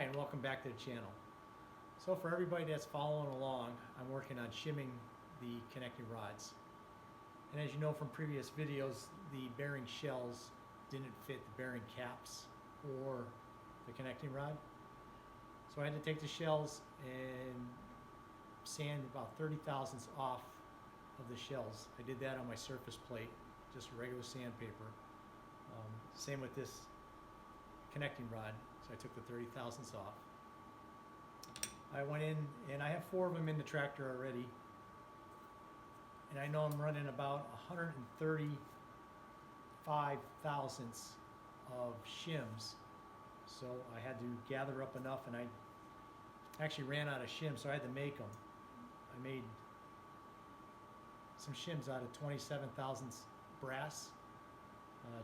and welcome back to the channel. So for everybody that's following along, I'm working on shimming the connecting rods. And as you know from previous videos, the bearing shells didn't fit the bearing caps or the connecting rod. So I had to take the shells and sand about 30 thousandths off of the shells. I did that on my surface plate, just regular sandpaper. Same with this connecting rod. So I took the 30 thousandths off. I went in and I have 4 of them in the tractor already. And I know I'm running about 135 thousandths of shims. So I had to gather up enough, and I actually ran out of shims, so I had to make them. I made some shims out of 27 thousandths brass.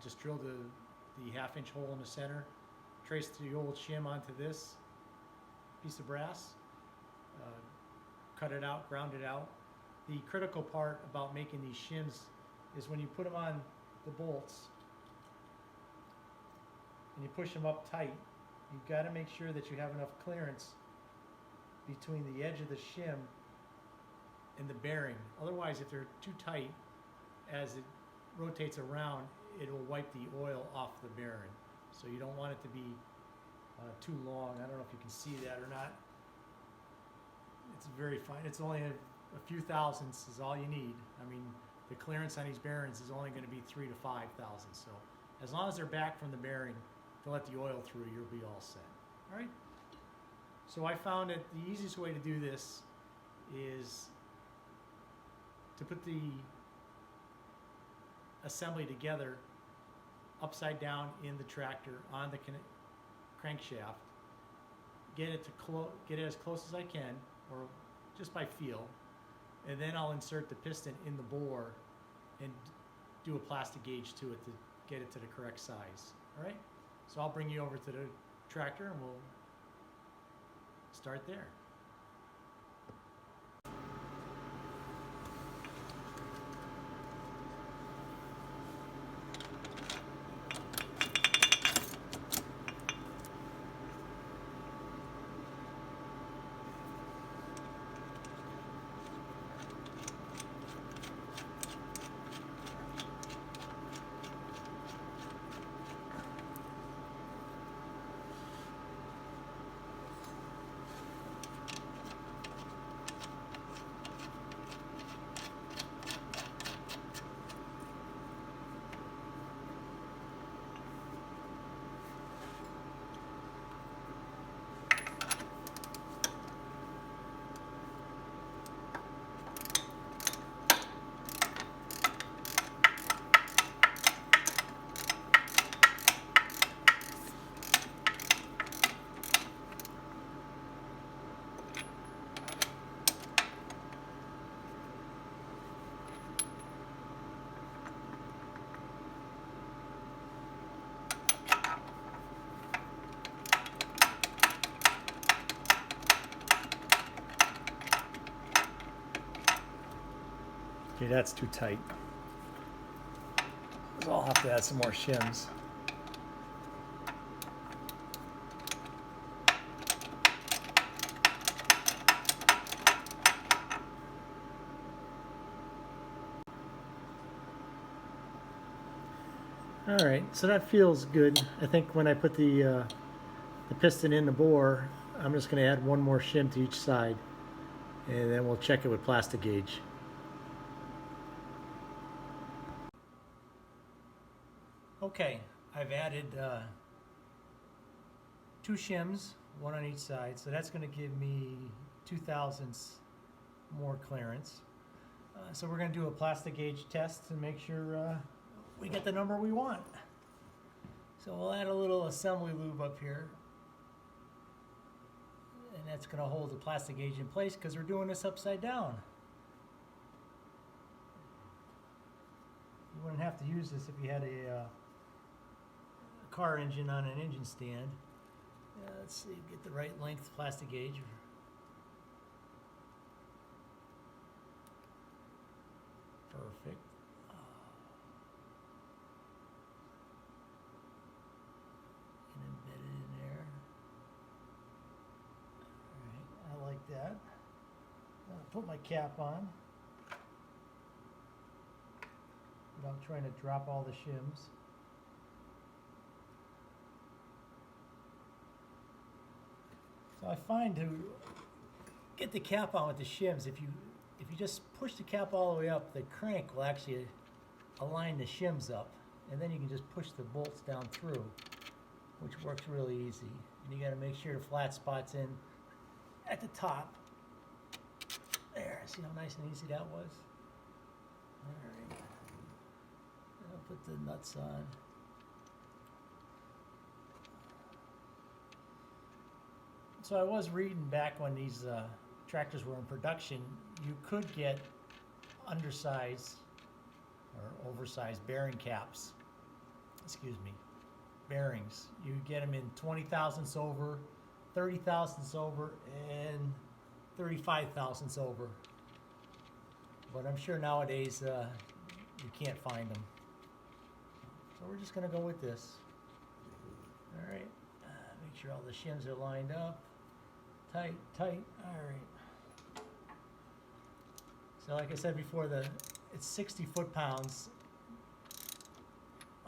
Just drilled the 1/2 inch hole in the center, traced the old shim onto this piece of brass, cut it out, ground it out. The critical part about making these shims is when you put them on the bolts and you push them up tight, you've got to make sure that you have enough clearance between the edge of the shim and the bearing. Otherwise, if they're too tight, as it rotates around, it will wipe the oil off the bearing. So you don't want it to be too long. I don't know if you can see that or not. It's very fine. It's only a few thousandths is all you need. I mean, the clearance on these bearings is only going to be 3 to 5 thousandths. So as long as they're back from the bearing to let the oil through, you'll be all set. All right. So I found that the easiest way to do this is to put the assembly together upside down in the tractor on the crankshaft. Get it as close as I can, or just by feel, and then I'll insert the piston in the bore and do a plastic gauge to it to get it to the correct size. All right, so I'll bring you over to the tractor and we'll start there. Okay, that's too tight. So I'll have to add some more shims. All right, so that feels good. I think when I put the piston in the bore, I'm just going to add one more shim to each side, and then we'll check it with plastic gauge. Okay, I've added 2 shims, one on each side, so that's going to give me 2 thousandths more clearance. So we're going to do a plastic gauge test to make sure we get the number we want. So we'll add a little assembly lube up here, and that's going to hold the plastic gauge in place because we're doing this upside down. You wouldn't have to use this if you had a car engine on an engine stand. Let's see, get the right length plastic gauge. Perfect. And embed it in there. put my cap on without trying to drop all the shims. So I find to get the cap on with the shims, if you just push the cap all the way up, the crank will actually align the shims up, and then you can just push the bolts down through, which works really easy. And you got to make sure the flat spot's in at the top. There, see how nice and easy that was? Alright. I'll put the nuts on. So I was reading back when these tractors were in production, you could get undersized or oversized bearing caps. Excuse me, bearings. You get them in 20 thousandths over, 30 thousandths over, and 35 thousandths over. But I'm sure nowadays you can't find them. So we're just going to go with this. All right. Make sure all the shims are lined up. Tight, tight. All right. So like I said before, it's 60 foot-pounds.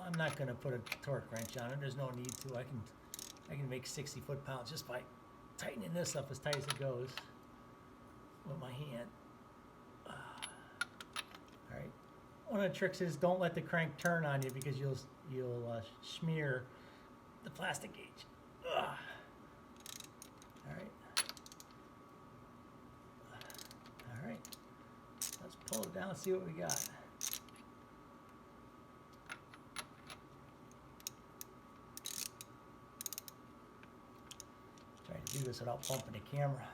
I'm not going to put a torque wrench on it. There's no need to. I can make 60 foot-pounds just by tightening this up as tight as it goes with my hand. All right. One of the tricks is don't let the crank turn on you because you'll smear the plastic gauge. All right. All right. Let's pull it down and see what we got. Trying to do this without bumping the camera.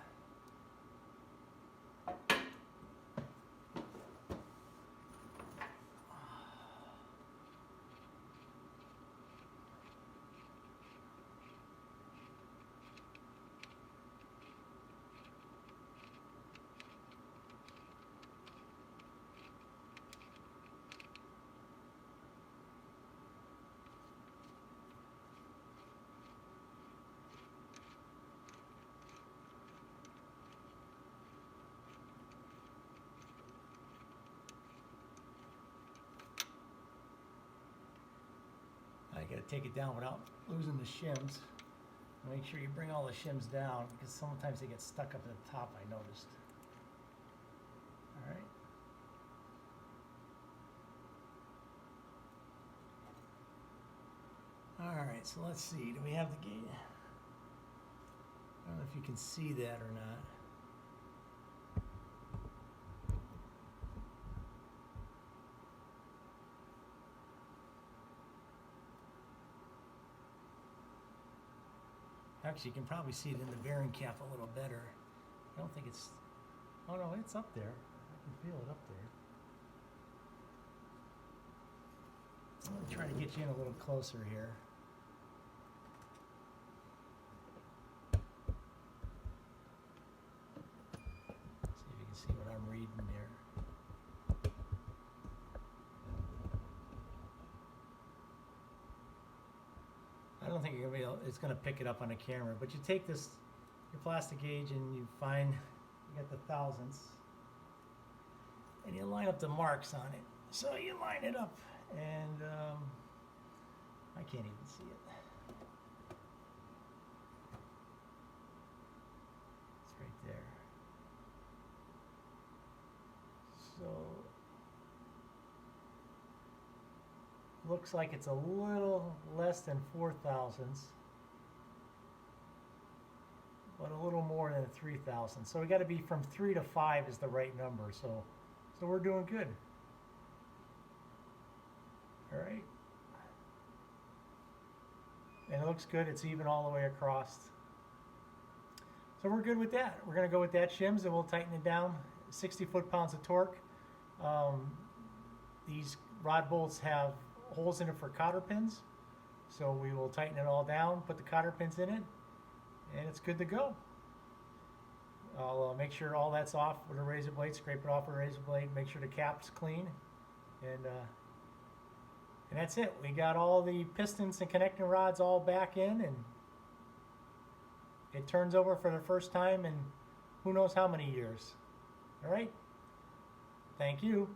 You got to take it down without losing the shims. Make sure you bring all the shims down because sometimes they get stuck up at the top, I noticed. All right, so let's see. Do we have the gate? I don't know if you can see that or not. Actually, you can probably see it in the bearing cap a little better. I don't think it's... Oh no, it's up there. I can feel it up there. I'm going to try to get you in a little closer here. See if you can see what I'm reading there. I don't think you're gonna be able, it's going to pick it up on the camera, but you take this, your plastic gauge, and you find, you get the thousandths, and you line up the marks on it. So you line it up, and I can't even see it. It's right there. So looks like it's a little less than 4 thousandths, but a little more than 3 thousandths. So we got to be from 3 to 5 is the right number. So we're doing good. All right. And it looks good. It's even all the way across. So we're good with that. We're going to go with that shims and we'll tighten it down. 60 foot-pounds of torque. These rod bolts have holes in it for cotter pins, so we will tighten it all down, put the cotter pins in it, and it's good to go. I'll make sure all that's off with a razor blade, scrape it off with a razor blade, make sure the cap's clean, and that's it. We got all the pistons and connecting rods all back in, and it turns over for the first time in who knows how many years. All right? Thank you.